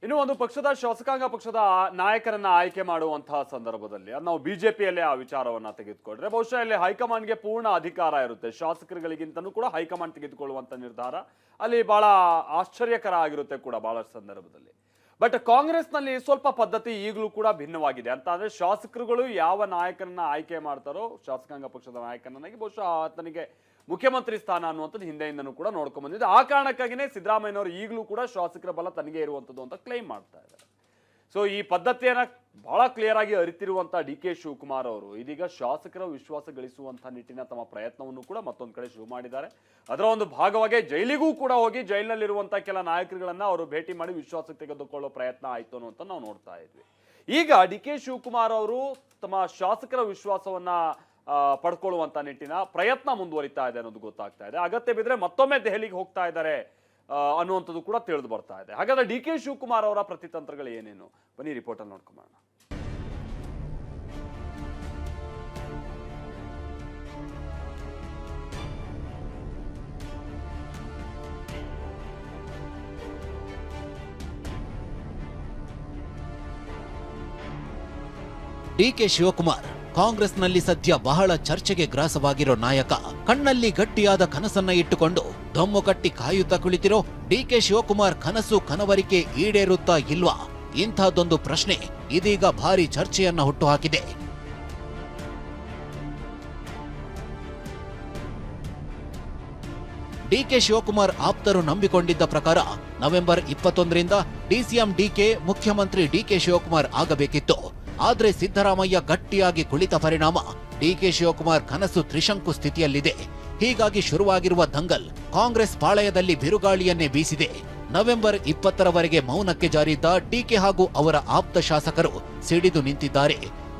ಇನ್ನು ಒಂದು ಪಕ್ಷದ ಶಾಸಕಾಂಗ ಪಕ್ಷದ ನಾಯಕರನ್ನ ಆಯ್ಕೆ ಮಾಡುವಂತಹ ಸಂದರ್ಭದಲ್ಲಿ ನಾವು ಬಿಜೆಪಿಯಲ್ಲೇ ಆ ವಿಚಾರವನ್ನ ತೆಗೆದುಕೊಂಡ್ರೆ ಬಹುಶಃ ಇಲ್ಲಿ ಹೈಕಮಾಂಡ್ಗೆ ಪೂರ್ಣ ಅಧಿಕಾರ ಇರುತ್ತೆ. ಶಾಸಕರುಗಳಿಗಿಂತನೂ ಕೂಡ ಹೈಕಮಾಂಡ್ ತೆಗೆದುಕೊಳ್ಳುವಂತ ನಿರ್ಧಾರ ಅಲ್ಲಿ ಬಹಳ ಆಶ್ಚರ್ಯಕರ ಆಗಿರುತ್ತೆ ಕೂಡ ಬಹಳಷ್ಟು ಸಂದರ್ಭದಲ್ಲಿ. ಬಟ್ ಕಾಂಗ್ರೆಸ್ನಲ್ಲಿ ಸ್ವಲ್ಪ ಪದ್ಧತಿ ಈಗಲೂ ಕೂಡ ಭಿನ್ನವಾಗಿದೆ. ಅಂತ ಅಂದ್ರೆ ಶಾಸಕರುಗಳು ಯಾವ ನಾಯಕರನ್ನ ಆಯ್ಕೆ ಮಾಡ್ತಾರೋ ಶಾಸಕಾಂಗ ಪಕ್ಷದ ನಾಯಕನಾಗಿ ಬಹುಶಃ ಆತನಿಗೆ ಮುಖ್ಯಮಂತ್ರಿ ಸ್ಥಾನ ಅನ್ನುವಂಥದ್ದು ಹಿಂದೆಯಿಂದನೂ ಕೂಡ ನೋಡ್ಕೊಂಡ್ ಬಂದಿದೆ. ಆ ಕಾರಣಕ್ಕಾಗಿನೇ ಸಿದ್ದರಾಮಯ್ಯನವರು ಈಗಲೂ ಕೂಡ ಶಾಸಕರ ಬಲ ತನಗೆ ಇರುವಂಥದ್ದು ಅಂತ ಕ್ಲೈಮ್ ಮಾಡ್ತಾ ಇದ್ದಾರೆ. ಸೊ ಈ ಪದ್ಧತಿಯನ್ನ ಬಹಳ ಕ್ಲಿಯರ್ ಆಗಿ ಅರಿತಿರುವಂತ ಡಿ ಕೆ ಶಿವಕುಮಾರ್ ಅವರು ಇದೀಗ ಶಾಸಕರ ವಿಶ್ವಾಸ ಗಳಿಸುವಂತಹ ನಿಟ್ಟಿನ ತಮ್ಮ ಪ್ರಯತ್ನವನ್ನು ಕೂಡ ಮತ್ತೊಂದು ಕಡೆ ಶುರು ಮಾಡಿದ್ದಾರೆ. ಅದರ ಒಂದು ಭಾಗವಾಗಿ ಜೈಲಿಗೂ ಕೂಡ ಹೋಗಿ ಜೈಲಿನಲ್ಲಿರುವಂತಹ ಕೆಲ ನಾಯಕರುಗಳನ್ನ ಅವರು ಭೇಟಿ ಮಾಡಿ ವಿಶ್ವಾಸಕ್ಕೆ ತೆಗೆದುಕೊಳ್ಳೋ ಪ್ರಯತ್ನ ಆಯ್ತು ಅನ್ನುವಂತ ನಾವು ನೋಡ್ತಾ ಇದ್ವಿ. ಈಗ ಡಿ ಕೆ ಶಿವಕುಮಾರ್ ಅವರು ತಮ್ಮ ಶಾಸಕರ ವಿಶ್ವಾಸವನ್ನ ಪಡ್ಕೊಳ್ಳುವಂತ ನಿಟ್ಟಿನ ಪ್ರಯತ್ನ ಮುಂದುವರಿತಾ ಇದೆ ಅನ್ನೋದು ಗೊತ್ತಾಗ್ತಾ ಇದೆ. ಅಗತ್ಯ ಬಿದ್ರೆ ಮತ್ತೊಮ್ಮೆ ದೆಹಲಿಗೆ ಹೋಗ್ತಾ ಇದ್ದಾರೆ ಅನ್ನುವಂಥದ್ದು ಕೂಡ ತಿಳಿದು ಬರ್ತಾ ಇದೆ. ಹಾಗಾದ್ರೆ ಡಿ ಕೆ ಶಿವಕುಮಾರ್ ಅವರ ಪ್ರತಿತಂತ್ರಗಳು ಏನೇನು ಬನ್ನಿ ರಿಪೋರ್ಟ್ ಅಲ್ಲಿ ನೋಡ್ಕೊಂಬೋಣ. ಡಿಕೆ ಶಿವಕುಮಾರ್ ಕಾಂಗ್ರೆಸ್ನಲ್ಲಿ ಸದ್ಯ ಬಹಳ ಚರ್ಚೆಗೆ ಗ್ರಾಸವಾಗಿರೋ ನಾಯಕ. ಕಣ್ಣಲ್ಲಿ ಗಟ್ಟಿಯಾದ ಕನಸನ್ನ ಇಟ್ಟುಕೊಂಡು ದಮ್ಮು ಕಟ್ಟಿ ಕಾಯುತ್ತಾ ಕುಳಿತಿರೋ ಡಿಕೆ ಶಿವಕುಮಾರ್ ಕನಸು ಕನವರಿಕೆ ಈಡೇರುತ್ತಾ ಇಲ್ವಾ? ಇಂಥದ್ದೊಂದು ಪ್ರಶ್ನೆ ಇದೀಗ ಭಾರಿ ಚರ್ಚೆಯನ್ನ ಹುಟ್ಟುಹಾಕಿದೆ. ಡಿಕೆ ಶಿವಕುಮಾರ್ ಆಪ್ತರು ನಂಬಿಕೊಂಡಿದ್ದ ಪ್ರಕಾರ ನವೆಂಬರ್ 21ರಿಂದ ಡಿಸಿಎಂ ಡಿಕೆ ಮುಖ್ಯಮಂತ್ರಿ ಡಿಕೆ ಶಿವಕುಮಾರ್ ಆಗಬೇಕಿತ್ತು. ಆದ್ರೆ ಸಿದ್ದರಾಮಯ್ಯ ಗಟ್ಟಿಯಾಗಿ ಕುಳಿತ ಪರಿಣಾಮ ಡಿಕೆ ಶಿವಕುಮಾರ್ ಕನಸು ತ್ರಿಶಂಕು ಸ್ಥಿತಿಯಲ್ಲಿದೆ. ಹೀಗಾಗಿ ಶುರುವಾಗಿರುವ ದಂಗಲ್ ಕಾಂಗ್ರೆಸ್ ಪಾಳಯದಲ್ಲಿ ಬಿರುಗಾಳಿಯನ್ನೇ ಬೀಸಿದೆ. ನವೆಂಬರ್ 20ರವರೆಗೆ ಮೌನಕ್ಕೆ ಜಾರಿದ್ದ ಡಿಕೆ ಹಾಗೂ ಅವರ ಆಪ್ತ ಶಾಸಕರು ಸಿಡಿದು ನಿಂತಿದ್ದಾರೆ.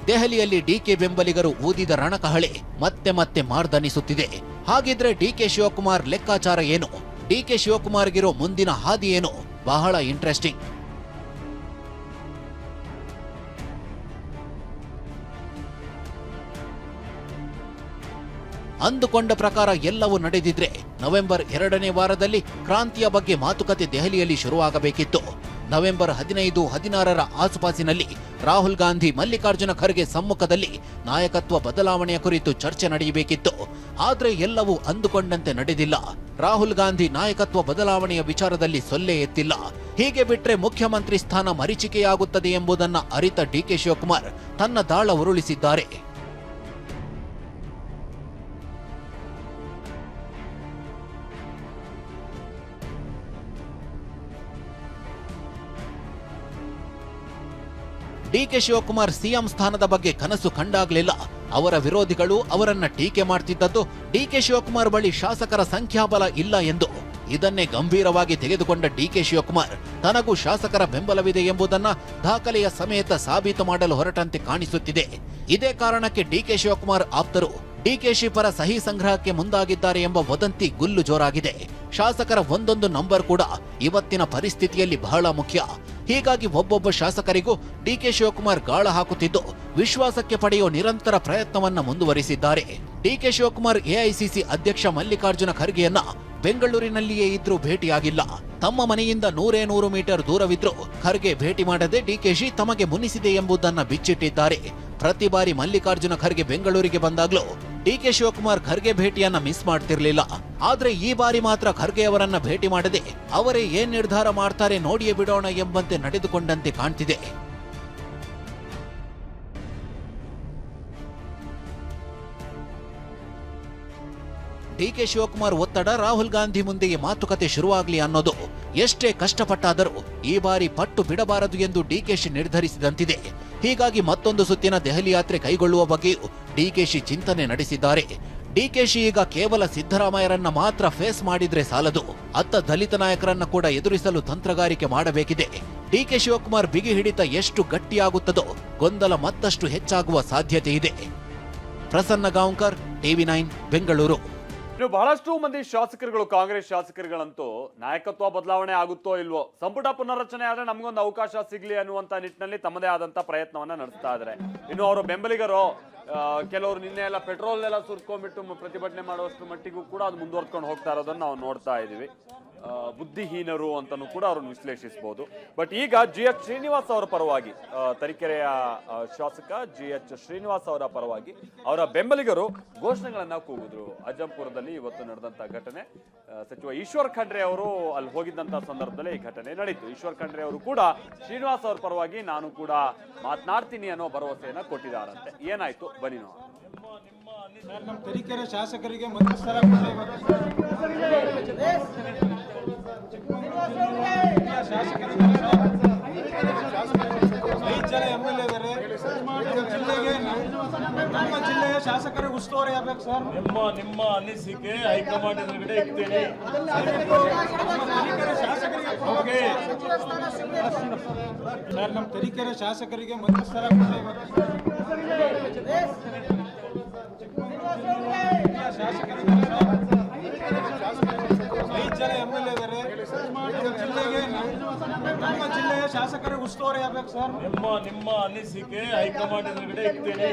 ದೆಹಲಿಯಲ್ಲಿ ಡಿಕೆ ಬೆಂಬಲಿಗರು ಊದಿದ ರಣಕಹಳೆ ಮತ್ತೆ ಮತ್ತೆ ಮಾರ್ದನಿಸುತ್ತಿದೆ. ಹಾಗಿದ್ರೆ ಡಿಕೆ ಶಿವಕುಮಾರ್ ಲೆಕ್ಕಾಚಾರ ಏನು? ಡಿಕೆ ಶಿವಕುಮಾರ್ಗಿರೋ ಮುಂದಿನ ಹಾದಿ ಏನು? ಬಹಳ ಇಂಟ್ರೆಸ್ಟಿಂಗ್. ಅಂದುಕೊಂಡ ಪ್ರಕಾರ ಎಲ್ಲವೂ ನಡೆದಿದ್ರೆ ನವೆಂಬರ್ 2ನೇ ವಾರದಲ್ಲಿ ಕ್ರಾಂತಿಯ ಬಗ್ಗೆ ಮಾತುಕತೆ ದೆಹಲಿಯಲ್ಲಿ ಶುರುವಾಗಬೇಕಿತ್ತು. ನವೆಂಬರ್ 15-16ರ ಆಸುಪಾಸಿನಲ್ಲಿ ರಾಹುಲ್ ಗಾಂಧಿ ಮಲ್ಲಿಕಾರ್ಜುನ ಖರ್ಗೆ ಸಮ್ಮುಖದಲ್ಲಿ ನಾಯಕತ್ವ ಬದಲಾವಣೆಯ ಕುರಿತು ಚರ್ಚೆ ನಡೆಯಬೇಕಿತ್ತು. ಆದ್ರೆ ಎಲ್ಲವೂ ಅಂದುಕೊಂಡಂತೆ ನಡೆದಿಲ್ಲ. ರಾಹುಲ್ ಗಾಂಧಿ ನಾಯಕತ್ವ ಬದಲಾವಣೆಯ ವಿಚಾರದಲ್ಲಿ ಸೊಲ್ಲೆ ಎತ್ತಿಲ್ಲ. ಹೀಗೆ ಬಿಟ್ರೆ ಮುಖ್ಯಮಂತ್ರಿ ಸ್ಥಾನ ಮರೀಚಿಕೆಯಾಗುತ್ತದೆ ಎಂಬುದನ್ನ ಅರಿತ ಡಿಕೆ ಶಿವಕುಮಾರ್ ತನ್ನ ದಾಳ ಉರುಳಿಸಿದ್ದಾರೆ. ಡಿಕೆ ಶಿವಕುಮಾರ್ ಸಿಎಂ ಸ್ಥಾನದ ಬಗ್ಗೆ ಕನಸು ಕಂಡಾಗ್ಲಿಲ್ಲ. ಅವರ ವಿರೋಧಿಗಳು ಅವರನ್ನ ಟೀಕೆ ಮಾಡ್ತಿದ್ದದ್ದು ಡಿಕೆ ಶಿವಕುಮಾರ್ ಬಳಿ ಶಾಸಕರ ಸಂಖ್ಯಾಬಲ ಇಲ್ಲ ಎಂದು. ಇದನ್ನೇ ಗಂಭೀರವಾಗಿ ತೆಗೆದುಕೊಂಡ ಡಿಕೆ ಶಿವಕುಮಾರ್ ತನಗೂ ಶಾಸಕರ ಬೆಂಬಲವಿದೆ ಎಂಬುದನ್ನ ದಾಖಲೆಯ ಸಮೇತ ಸಾಬೀತು ಮಾಡಲು ಹೊರಟಂತೆ ಕಾಣಿಸುತ್ತಿದೆ. ಇದೇ ಕಾರಣಕ್ಕೆ ಡಿಕೆ ಶಿವಕುಮಾರ್ ಆಪ್ತರು ಡಿಕೆಶಿ ಪರ ಸಹಿ ಸಂಗ್ರಹಕ್ಕೆ ಮುಂದಾಗಿದ್ದಾರೆ ಎಂಬ ವದಂತಿ ಗುಲ್ಲು ಜೋರಾಗಿದೆ. ಶಾಸಕರ ಒಂದೊಂದು ನಂಬರ್ ಕೂಡ ಇವತ್ತಿನ ಪರಿಸ್ಥಿತಿಯಲ್ಲಿ ಬಹಳ ಮುಖ್ಯ. ಹೀಗಾಗಿ ಒಬ್ಬೊಬ್ಬ ಶಾಸಕರಿಗೂ ಡಿಕೆ ಶಿವಕುಮಾರ್ ಗಾಳ ಹಾಕುತ್ತಿದ್ದು ವಿಶ್ವಾಸಕ್ಕೆ ಪಡೆಯುವ ನಿರಂತರ ಪ್ರಯತ್ನವನ್ನ ಮುಂದುವರಿಸಿದ್ದಾರೆ. ಡಿಕೆ ಶಿವಕುಮಾರ್ ಎಐಸಿಸಿ ಅಧ್ಯಕ್ಷ ಮಲ್ಲಿಕಾರ್ಜುನ ಖರ್ಗೆಯನ್ನ ಬೆಂಗಳೂರಿನಲ್ಲಿಯೇ ಇದ್ರೂ ಭೇಟಿಯಾಗಿಲ್ಲ. ತಮ್ಮ ಮನೆಯಿಂದ 100 ಮೀಟರ್ ದೂರವಿದ್ರೂ ಖರ್ಗೆ ಭೇಟಿ ಮಾಡದೆ ಡಿಕೆಶಿ ತಮಗೆ ಮುನಿಸಿದೆ ಎಂಬುದನ್ನ ಬಿಚ್ಚಿಟ್ಟಿದ್ದಾರೆ. ಪ್ರತಿ ಬಾರಿ ಮಲ್ಲಿಕಾರ್ಜುನ ಖರ್ಗೆ ಬೆಂಗಳೂರಿಗೆ ಬಂದಾಗ್ಲೂ ಡಿಕೆ ಶಿವಕುಮಾರ್ ಖರ್ಗೆ ಭೇಟಿಯನ್ನ ಮಿಸ್ ಮಾಡ್ತಿರ್ಲಿಲ್ಲ. ಆದ್ರೆ ಈ ಬಾರಿ ಮಾತ್ರ ಖರ್ಗೆ ಅವರನ್ನ ಭೇಟಿ ಮಾಡದೆ ಅವರೇ ಏನ್ ನಿರ್ಧಾರ ಮಾಡ್ತಾರೆ ನೋಡಿಯೇ ಬಿಡೋಣ ಎಂಬಂತೆ ನಡೆದುಕೊಂಡಂತೆ ಕಾಣ್ತಿದೆ. ಡಿಕೆ ಶಿವಕುಮಾರ್ ಒತ್ತಡ ರಾಹುಲ್ ಗಾಂಧಿ ಮುಂದೆಯೇ ಮಾತುಕತೆ ಶುರುವಾಗ್ಲಿ ಅನ್ನೋದು ಎಷ್ಟೇ ಕಷ್ಟಪಟ್ಟಾದರೂ ಈ ಬಾರಿ ಪಟ್ಟು ಬಿಡಬಾರದು ಎಂದು ಡಿಕೆಶಿ ನಿರ್ಧರಿಸಿದಂತಿದೆ. ಹೀಗಾಗಿ ಮತ್ತೊಂದು ಸುತ್ತಿನ ದೆಹಲಿ ಯಾತ್ರೆ ಕೈಗೊಳ್ಳುವ ಬಗ್ಗೆಯೂ ಡಿಕೆಶಿ ಚಿಂತನೆ ನಡೆಸಿದ್ದಾರೆ. ಡಿಕೆಶಿ ಈಗ ಕೇವಲ ಸಿದ್ದರಾಮಯ್ಯರನ್ನ ಮಾತ್ರ ಫೇಸ್ ಮಾಡಿದ್ರೆ ಸಾಲದು, ಅತ್ತ ದಲಿತ ನಾಯಕರನ್ನ ಕೂಡ ಎದುರಿಸಲು ತಂತ್ರಗಾರಿಕೆ ಮಾಡಬೇಕಿದೆ. ಡಿಕೆ ಶಿವಕುಮಾರ್ ಬಿಗಿ ಹಿಡಿತ ಎಷ್ಟು ಗಟ್ಟಿಯಾಗುತ್ತದೋ ಗೊಂದಲ ಮತ್ತಷ್ಟು ಹೆಚ್ಚಾಗುವ ಸಾಧ್ಯತೆ ಇದೆ. ಪ್ರಸನ್ನ ಗಾಂವ್ಕರ್, TV9 ಬೆಂಗಳೂರು. ಇನ್ನು ಬಹಳಷ್ಟು ಮಂದಿ ಶಾಸಕರುಗಳು ಕಾಂಗ್ರೆಸ್ ಶಾಸಕರುಗಳಂತೂ ನಾಯಕತ್ವ ಬದಲಾವಣೆ ಆಗುತ್ತೋ ಇಲ್ವೋ, ಸಂಪುಟ ಪುನರ್ರಚನೆ ಆದ್ರೆ ನಮಗೊಂದು ಅವಕಾಶ ಸಿಗ್ಲಿ ಅನ್ನುವಂತ ನಿಟ್ಟಿನಲ್ಲಿ ತಮ್ಮದೇ ಆದಂತ ಪ್ರಯತ್ನವನ್ನ ನಡೆಸ್ತಾ ಇದ್ದಾರೆ. ಇನ್ನು ಅವರ ಬೆಂಬಲಿಗರು ಕೆಲವರು ನಿನ್ನೆ ಎಲ್ಲ ಪೆಟ್ರೋಲ್ ಎಲ್ಲ ಸುರ್ಕೊಂಡ್ಬಿಟ್ಟು ಪ್ರತಿಭಟನೆ ಮಾಡುವಷ್ಟು ಮಟ್ಟಿಗೂ ಕೂಡ ಅದು ಮುಂದುವರ್ಕೊಂಡು ಹೋಗ್ತಾ ಇರೋದನ್ನ ನಾವು ನೋಡ್ತಾ ಇದೀವಿ. ಬುದ್ಧಿಹೀನರು ಅಂತಲೂ ಕೂಡ ಅವ್ರನ್ನ ವಿಶ್ಲೇಷಿಸಬಹುದು. ಬಟ್ ಈಗ GH ಶ್ರೀನಿವಾಸ್ ಅವರ ಪರವಾಗಿ, ತರೀಕೆರೆಯ ಶಾಸಕ GH ಶ್ರೀನಿವಾಸ್ ಅವರ ಪರವಾಗಿ ಅವರ ಬೆಂಬಲಿಗರು ಘೋಷಣೆಗಳನ್ನ ಕೂಗಿದ್ರು. ಅಜ್ಜಂಪುರದಲ್ಲಿ ಇವತ್ತು ನಡೆದಂತ ಘಟನೆ, ಸಚಿವ ಈಶ್ವರ್ ಖಂಡ್ರೆ ಅವರು ಅಲ್ಲಿ ಹೋಗಿದ್ದಂತ ಸಂದರ್ಭದಲ್ಲಿ ಈ ಘಟನೆ ನಡೀತು. ಈಶ್ವರ್ ಖಂಡ್ರೆ ಅವರು ಕೂಡ ಶ್ರೀನಿವಾಸ್ ಅವರ ಪರವಾಗಿ ನಾನು ಕೂಡ ಮಾತನಾಡ್ತೀನಿ ಅನ್ನೋ ಭರವಸೆಯನ್ನ ಕೊಟ್ಟಿದ್ದಾರಂತೆ. ಏನಾಯ್ತು ಬನ್ನಿ ನೋಡೋಣ. ನಮ್ಮ ತರೀಕೆರೆ ಶಾಸಕರಿಗೆ ಮತ್ತು ಸ್ಥಳ ಐದು ಜನ MLA ಇದ್ದಾರೆ. ನಮ್ಮ ಜಿಲ್ಲೆಯ ಶಾಸಕರಿಗೆ ಉಸ್ತುವಾರಿ ಆಗ್ಬೇಕು ಸರ್. ನಿಮ್ಮ ಅನಿಸಿಕೆ ಹೈಕಮಾಂಡ್ ಎದುರುಗಡೆ ಇಡ್ತೀನಿ. ಸರ್ ನಮ್ಮ ತರೀಕೆರೆ ಶಾಸಕರಿಗೆ ಮತ್ತು ಸ್ಥಳ ಐದು ಜನ MLA ಇದ್ದಾರೆ. ನಮ್ಮ ಜಿಲ್ಲೆಯ ಶಾಸಕರಿಗೆ ಉಸ್ತುವಾರಿ ಆಗ್ಬೇಕು ಸರ್. ನಿಮ್ಮ ಅನಿಸಿಕೆ ಹೈಕಮಾಂಡ್ ಎದುರುಗಡೆ ಇಡ್ತೀನಿ.